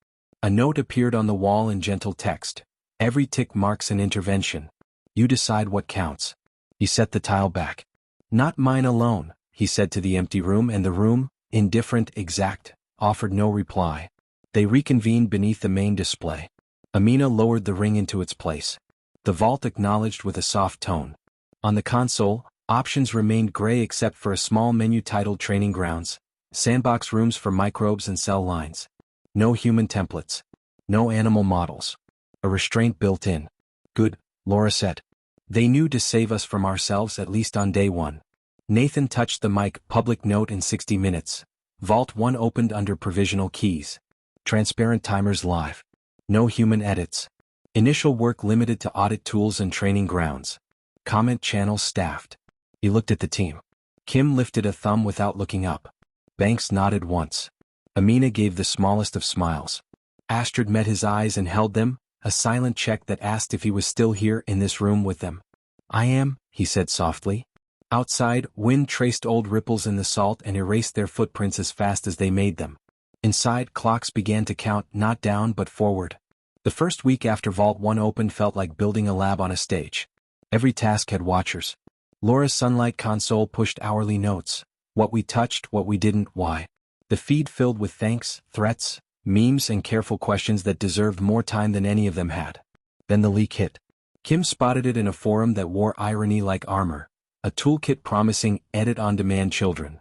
Speaker 1: A note appeared on the wall in gentle text. Every tick marks an intervention. You decide what counts. He set the tile back. Not mine alone, he said to the empty room, and the room, indifferent, exact, offered no reply. They reconvened beneath the main display. Amina lowered the ring into its place. The vault acknowledged with a soft tone. On the console, options remained gray except for a small menu titled Training Grounds, Sandbox Rooms for Microbes and Cell Lines. No human templates. No animal models. A restraint built in. Good, Laura said. They knew to save us from ourselves at least on day 1. Nathan touched the mic. Public note in 60 minutes. Vault 1 opened under provisional keys. Transparent timers live. No human edits. Initial work limited to audit tools and training grounds. Comment channels staffed. He looked at the team. Kim lifted a thumb without looking up. Banks nodded once. Amina gave the smallest of smiles. Astrid met his eyes and held them, a silent check that asked if he was still here in this room with them. I am, he said softly. Outside, wind traced old ripples in the salt and erased their footprints as fast as they made them. Inside, clocks began to count, not down but forward. The first week after Vault 1 opened felt like building a lab on a stage. Every task had watchers. Laura's sunlight console pushed hourly notes. What we touched, what we didn't, why. The feed filled with thanks, threats, memes and careful questions that deserved more time than any of them had. Then the leak hit. Kim spotted it in a forum that wore irony like armor. A toolkit promising edit-on-demand children.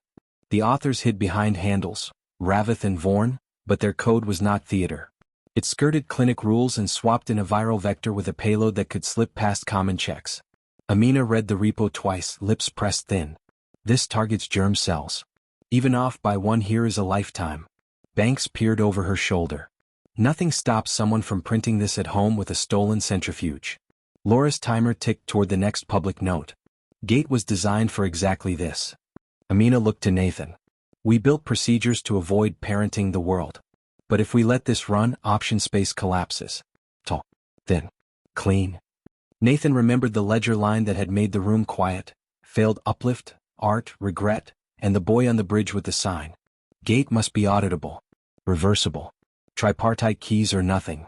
Speaker 1: The authors hid behind handles, Ravith and Vorn, but their code was not theater. It skirted clinic rules and swapped in a viral vector with a payload that could slip past common checks. Amina read the repo twice, lips pressed thin. This targets germ cells. Even off by 1 here is a lifetime. Banks peered over her shoulder. Nothing stops someone from printing this at home with a stolen centrifuge. Laura's timer ticked toward the next public note. Gate was designed for exactly this. Amina looked to Nathan. We built procedures to avoid parenting the world. But if we let this run, option space collapses. Tall, thin, clean. Nathan remembered the ledger line that had made the room quiet. Failed uplift, art, regret, and the boy on the bridge with the sign. Gate must be auditable. Reversible. Tripartite keys or nothing.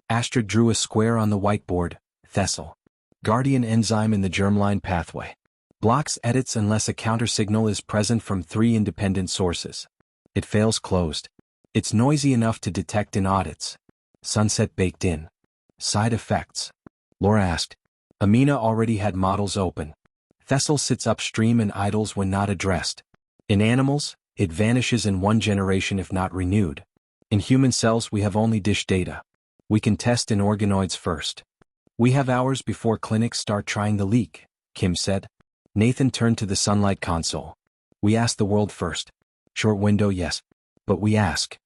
Speaker 1: Astrid drew a square on the whiteboard. Thessal. Guardian enzyme in the germline pathway. Blocks edits unless a countersignal is present from 3 independent sources. It fails closed. It's noisy enough to detect in audits. Sunset baked in. Side effects. Laura asked. Amina already had models open. Thessal sits upstream and idles when not addressed. In animals, it vanishes in 1 generation if not renewed. In human cells we have only dish data. We can test in organoids first. We have hours before clinics start trying the leak, Kim said. Nathan turned to the sunlight console. We ask the world first. Short window, yes. But we ask.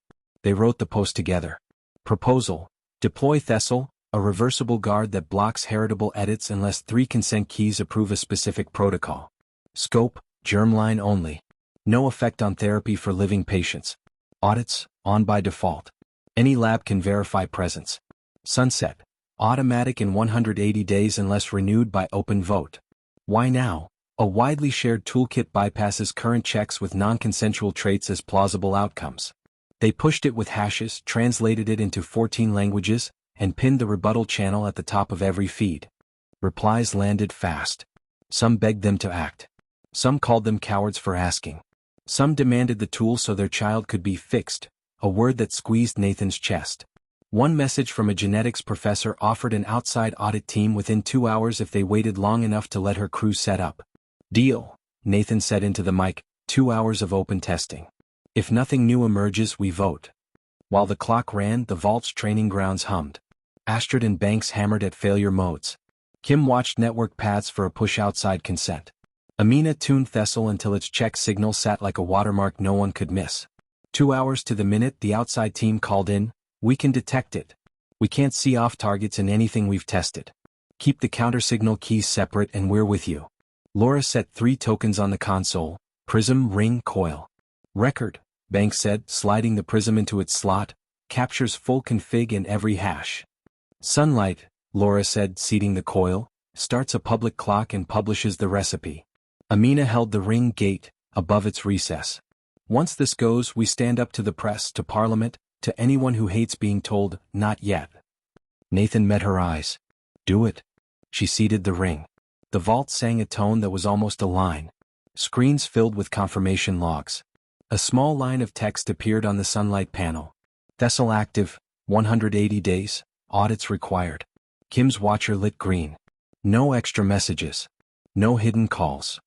Speaker 1: They wrote the post together. Proposal. Deploy Thessal, a reversible guard that blocks heritable edits unless 3 consent keys approve a specific protocol. Scope, germline only. No effect on therapy for living patients. Audits, on by default. Any lab can verify presence. Sunset. Automatic in 180 days unless renewed by open vote. Why now? A widely shared toolkit bypasses current checks with non-consensual traits as plausible outcomes. They pushed it with hashes, translated it into 14 languages, and pinned the rebuttal channel at the top of every feed. Replies landed fast. Some begged them to act. Some called them cowards for asking. Some demanded the tool so their child could be fixed, a word that squeezed Nathan's chest. One message from a genetics professor offered an outside audit team within 2 hours if they waited long enough to let her crew set up. Deal, Nathan said into the mic, 2 hours of open testing. If nothing new emerges, we vote. While the clock ran, the vault's training grounds hummed. Astrid and Banks hammered at failure modes. Kim watched network paths for a push outside consent. Amina tuned Thessal until its check signal sat like a watermark no one could miss. 2 hours to the minute the outside team called in, "We can detect it. We can't see off targets in anything we've tested. Keep the countersignal keys separate and we're with you." Laura set 3 tokens on the console: prism, ring, coil. Record, Banks said, sliding the prism into its slot, captures full config and every hash. Sunlight, Laura said, seating the coil, starts a public clock and publishes the recipe. Amina held the ring gate, above its recess. "Once this goes, we stand up to the press, to Parliament, to anyone who hates being told, not yet." Nathan met her eyes. "Do it." She seated the ring. The vault sang a tone that was almost a line. Screens filled with confirmation logs. A small line of text appeared on the Sunlight panel. "Thessal active, 180 days, audits required." Kim's watcher lit green. No extra messages. No hidden calls.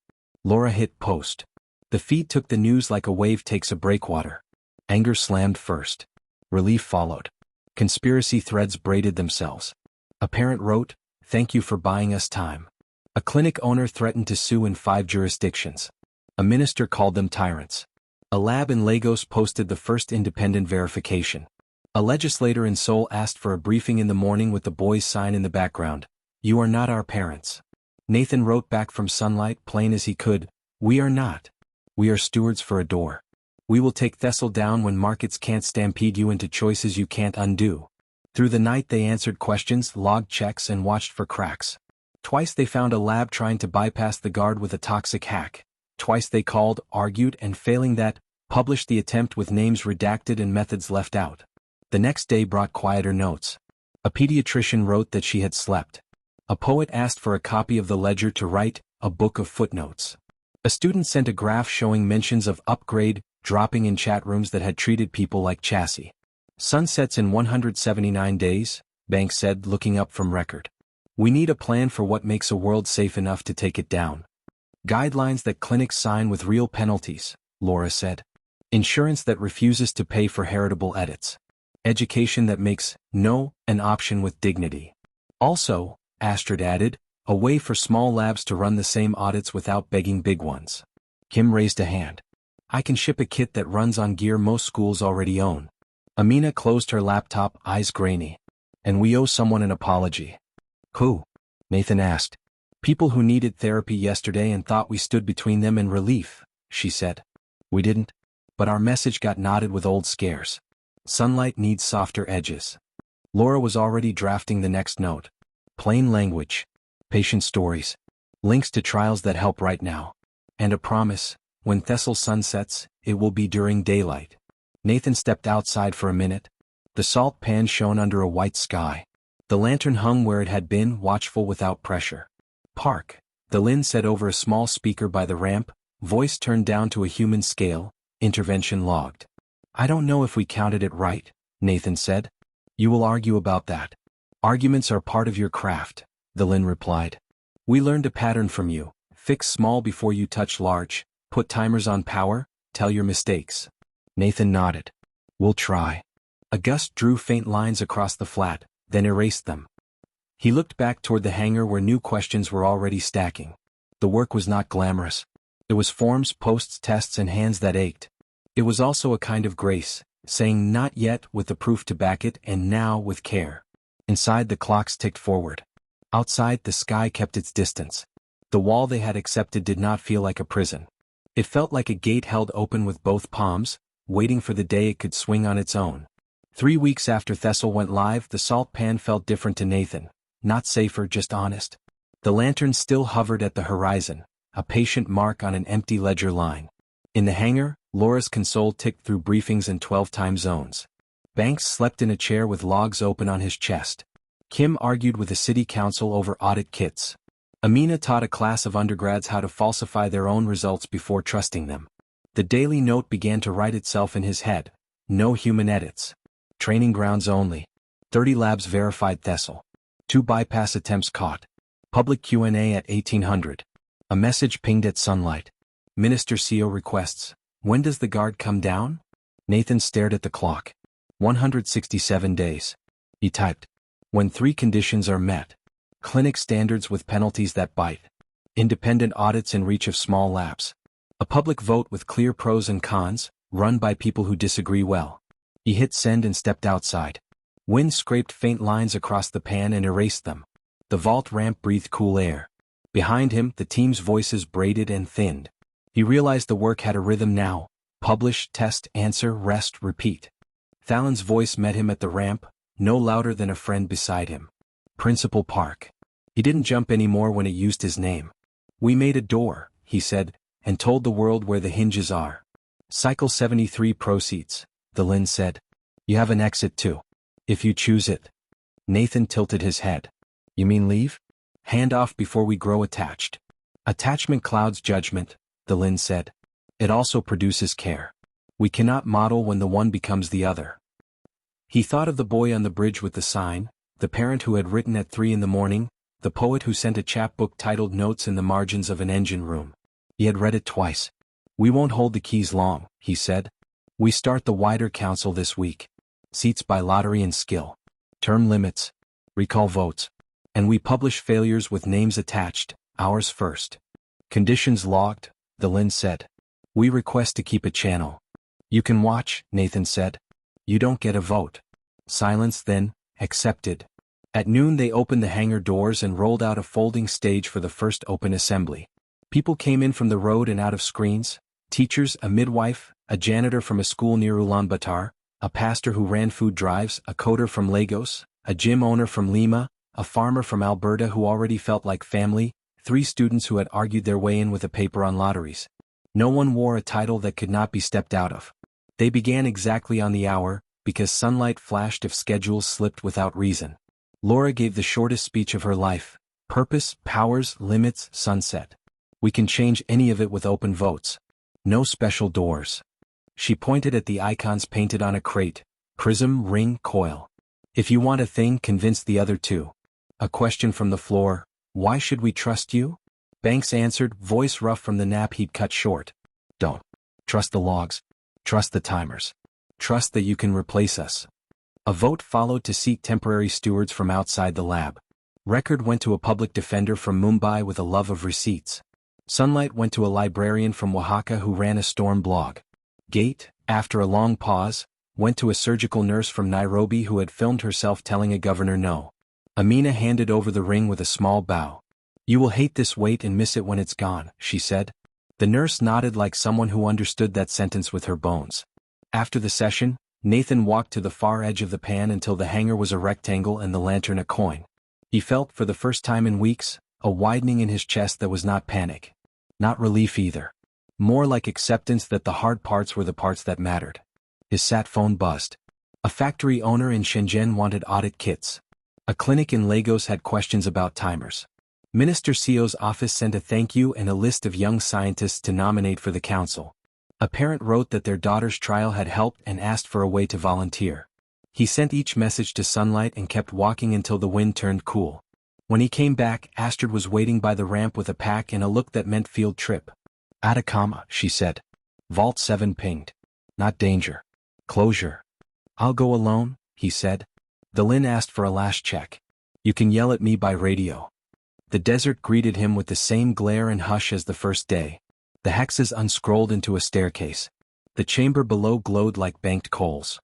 Speaker 1: Laura hit post. The feed took the news like a wave takes a breakwater. Anger slammed first. Relief followed. Conspiracy threads braided themselves. A parent wrote, "Thank you for buying us time." A clinic owner threatened to sue in 5 jurisdictions. A minister called them tyrants. A lab in Lagos posted the first independent verification. A legislator in Seoul asked for a briefing in the morning with the boys' sign in the background. "You are not our parents." Nathan wrote back from Sunlight, plain as he could, "We are not. We are stewards for a door. We will take Thessal down when markets can't stampede you into choices you can't undo." Through the night they answered questions, logged checks, and watched for cracks. Twice they found a lab trying to bypass the guard with a toxic hack. Twice they called, argued, and failing that, published the attempt with names redacted and methods left out. The next day brought quieter notes. A pediatrician wrote that she had slept. A poet asked for a copy of the ledger to write a book of footnotes. A student sent a graph showing mentions of upgrade dropping in chat rooms that had treated people like chassis. "Sunsets in 179 days, Banks said, looking up from record. "We need a plan for what makes a world safe enough to take it down. Guidelines that clinics sign with real penalties," Laura said. "Insurance that refuses to pay for heritable edits. Education that makes no an option with dignity. Also," Astrid added, "a way for small labs to run the same audits without begging big ones." Kim raised a hand. "I can ship a kit that runs on gear most schools already own." Amina closed her laptop, eyes grainy. "And we owe someone an apology." "Who?" Nathan asked. "People who needed therapy yesterday and thought we stood between them and relief," she said. "We didn't. But our message got knotted with old scares. Sunlight needs softer edges." Laura was already drafting the next note. Plain language. Patient stories. Links to trials that help right now. And a promise, when Thessal sunsets, it will be during daylight. Nathan stepped outside for a minute. The salt pan shone under a white sky. The lantern hung where it had been, watchful without pressure. "Park," the Lynn said over a small speaker by the ramp, voice turned down to a human scale, intervention logged. "I don't know if we counted it right," Nathan said. "You will argue about that. Arguments are part of your craft," the Lynn replied. "We learned a pattern from you: fix small before you touch large, put timers on power, tell your mistakes." Nathan nodded. "We'll try." A gust drew faint lines across the flat, then erased them. He looked back toward the hangar where new questions were already stacking. The work was not glamorous. It was forms, posts, tests, and hands that ached. It was also a kind of grace, saying not yet with the proof to back it and now with care. Inside the clocks ticked forward. Outside the sky kept its distance. The wall they had accepted did not feel like a prison. It felt like a gate held open with both palms, waiting for the day it could swing on its own. 3 weeks after Thessal went live, the salt pan felt different to Nathan. Not safer, just honest. The lantern still hovered at the horizon, a patient mark on an empty ledger line. In the hangar, Laura's console ticked through briefings in 12 time zones. Banks slept in a chair with logs open on his chest. Kim argued with the city council over audit kits. Amina taught a class of undergrads how to falsify their own results before trusting them. The daily note began to write itself in his head. No human edits. Training grounds only. 30 labs verified Thessal. 2 bypass attempts caught. Public Q&A at 1800. A message pinged at Sunlight. Minister CO requests. "When does the guard come down?" Nathan stared at the clock. 167 days. He typed. When 3 conditions are met. Clinic standards with penalties that bite. Independent audits in reach of small labs. A public vote with clear pros and cons, run by people who disagree well. He hit send and stepped outside. Wind scraped faint lines across the pan and erased them. The vault ramp breathed cool air. Behind him, the team's voices braided and thinned. He realized the work had a rhythm now. Publish, test, answer, rest, repeat. Thalen's voice met him at the ramp, no louder than a friend beside him. Principal Park. He didn't jump anymore when it used his name. We made a door, he said, and told the world where the hinges are. Cycle 73 proceeds, the Lin said. You have an exit too. If you choose it. Nathan tilted his head. You mean leave? Hand off before we grow attached. Attachment clouds judgment, the Lin said. It also produces care. We cannot model when the one becomes the other. He thought of the boy on the bridge with the sign, the parent who had written at 3 a.m, the poet who sent a chapbook titled Notes in the Margins of an Engine Room. He had read it twice. We won't hold the keys long, he said. We start the wider council this week. Seats by lottery and skill. Term limits. Recall votes. And we publish failures with names attached, ours first. Conditions logged, the Lin said. We request to keep a channel. You can watch, Nathan said. You don't get a vote. Silence then, accepted. At noon they opened the hangar doors and rolled out a folding stage for the first open assembly. People came in from the road and out of screens, teachers, a midwife, a janitor from a school near Ulaanbaatar, a pastor who ran food drives, a coder from Lagos, a gym owner from Lima, a farmer from Alberta who already felt like family, 3 students who had argued their way in with a paper on lotteries. No one wore a title that could not be stepped out of. They began exactly on the hour, because sunlight flashed if schedules slipped without reason. Laura gave the shortest speech of her life. Purpose, powers, limits, sunset. We can change any of it with open votes. No special doors. She pointed at the icons painted on a crate. Prism, ring, coil. If you want a thing, convince the other 2. A question from the floor. Why should we trust you? Banks answered, voice rough from the nap he'd cut short. Don't. Trust the logs. Trust the timers. Trust that you can replace us. A vote followed to seat temporary stewards from outside the lab. Record went to a public defender from Mumbai with a love of receipts. Sunlight went to a librarian from Oaxaca who ran a storm blog. Gate, after a long pause, went to a surgical nurse from Nairobi who had filmed herself telling a governor no. Amina handed over the ring with a small bow. You will hate this weight and miss it when it's gone, she said. The nurse nodded like someone who understood that sentence with her bones. After the session, Nathan walked to the far edge of the pan until the hanger was a rectangle and the lantern a coin. He felt, for the first time in weeks, a widening in his chest that was not panic. Not relief either. More like acceptance that the hard parts were the parts that mattered. His sat phone buzzed. A factory owner in Shenzhen wanted audit kits. A clinic in Lagos had questions about timers. Minister Seo's office sent a thank you and a list of young scientists to nominate for the council. A parent wrote that their daughter's trial had helped and asked for a way to volunteer. He sent each message to sunlight and kept walking until the wind turned cool. When he came back, Astrid was waiting by the ramp with a pack and a look that meant field trip. Atacama, she said. Vault 7 pinged. Not danger. Closure. I'll go alone, he said. The Lin asked for a last check. You can yell at me by radio. The desert greeted him with the same glare and hush as the first day. The hexes unscrolled into a staircase. The chamber below glowed like banked coals.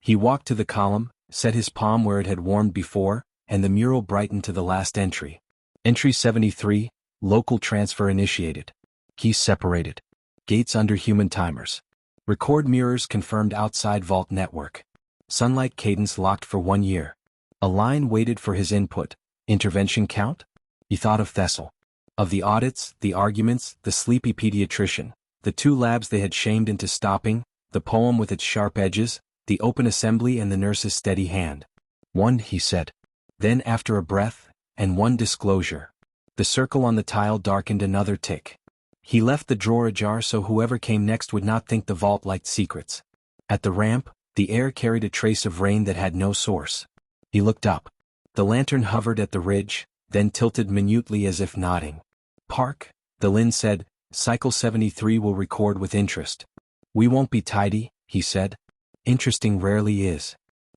Speaker 1: He walked to the column, set his palm where it had warmed before, and the mural brightened to the last entry. Entry 73, local transfer initiated. Keys separated. Gates under human timers. Record mirrors confirmed outside vault network. Sunlight cadence locked for 1 year. A line waited for his input. Intervention count? He thought of Thessal. Of the audits, the arguments, the sleepy pediatrician, the 2 labs they had shamed into stopping, the poem with its sharp edges, the open assembly and the nurse's steady hand. 1, he said. Then after a breath, and 1 disclosure. The circle on the tile darkened another tick. He left the drawer ajar so whoever came next would not think the vault liked secrets. At the ramp, the air carried a trace of rain that had no source. He looked up. The lantern hovered at the ridge, then tilted minutely as if nodding. Park, the Lin said, Cycle 73 will record with interest. We won't be tidy, he said. Interesting rarely is.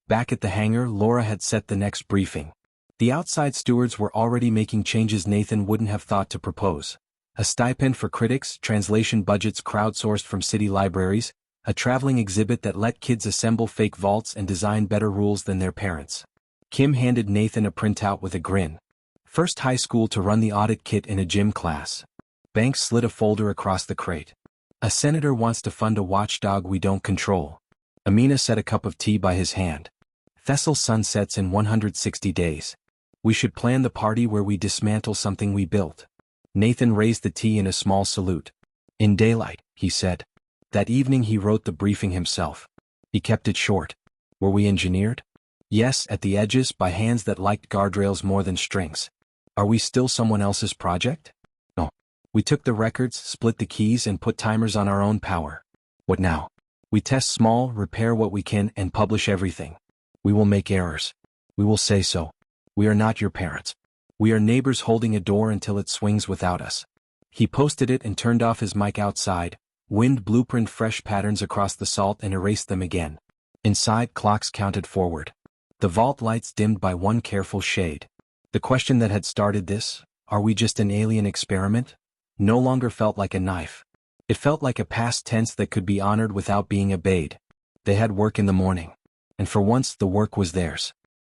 Speaker 1: Back at the hangar, Laura had set the next briefing. The outside stewards were already making changes Nathan wouldn't have thought to propose. A stipend for critics, translation budgets crowdsourced from city libraries, a traveling exhibit that let kids assemble fake vaults and design better rules than their parents. Kim handed Nathan a printout with a grin. First high school to run the audit kit in a gym class. Banks slid a folder across the crate. A senator wants to fund a watchdog we don't control. Amina set a cup of tea by his hand. Thessal sunsets in 160 days. We should plan the party where we dismantle something we built. Nathan raised the tea in a small salute. In daylight, he said. That evening he wrote the briefing himself. He kept it short. Were we engineered? Yes, at the edges, by hands that liked guardrails more than strings. Are we still someone else's project? No. We took the records, split the keys, and put timers on our own power. What now? We test small, repair what we can, and publish everything. We will make errors. We will say so. We are not your parents. We are neighbors holding a door until it swings without us. He posted it and turned off his mic outside, wind blueprint fresh patterns across the salt and erased them again. Inside, clocks counted forward. The vault lights dimmed by one careful shade. The question that had started this, are we just an alien experiment, no longer felt like a knife. It felt like a past tense that could be honored without being obeyed. They had work in the morning. And for once the work was theirs.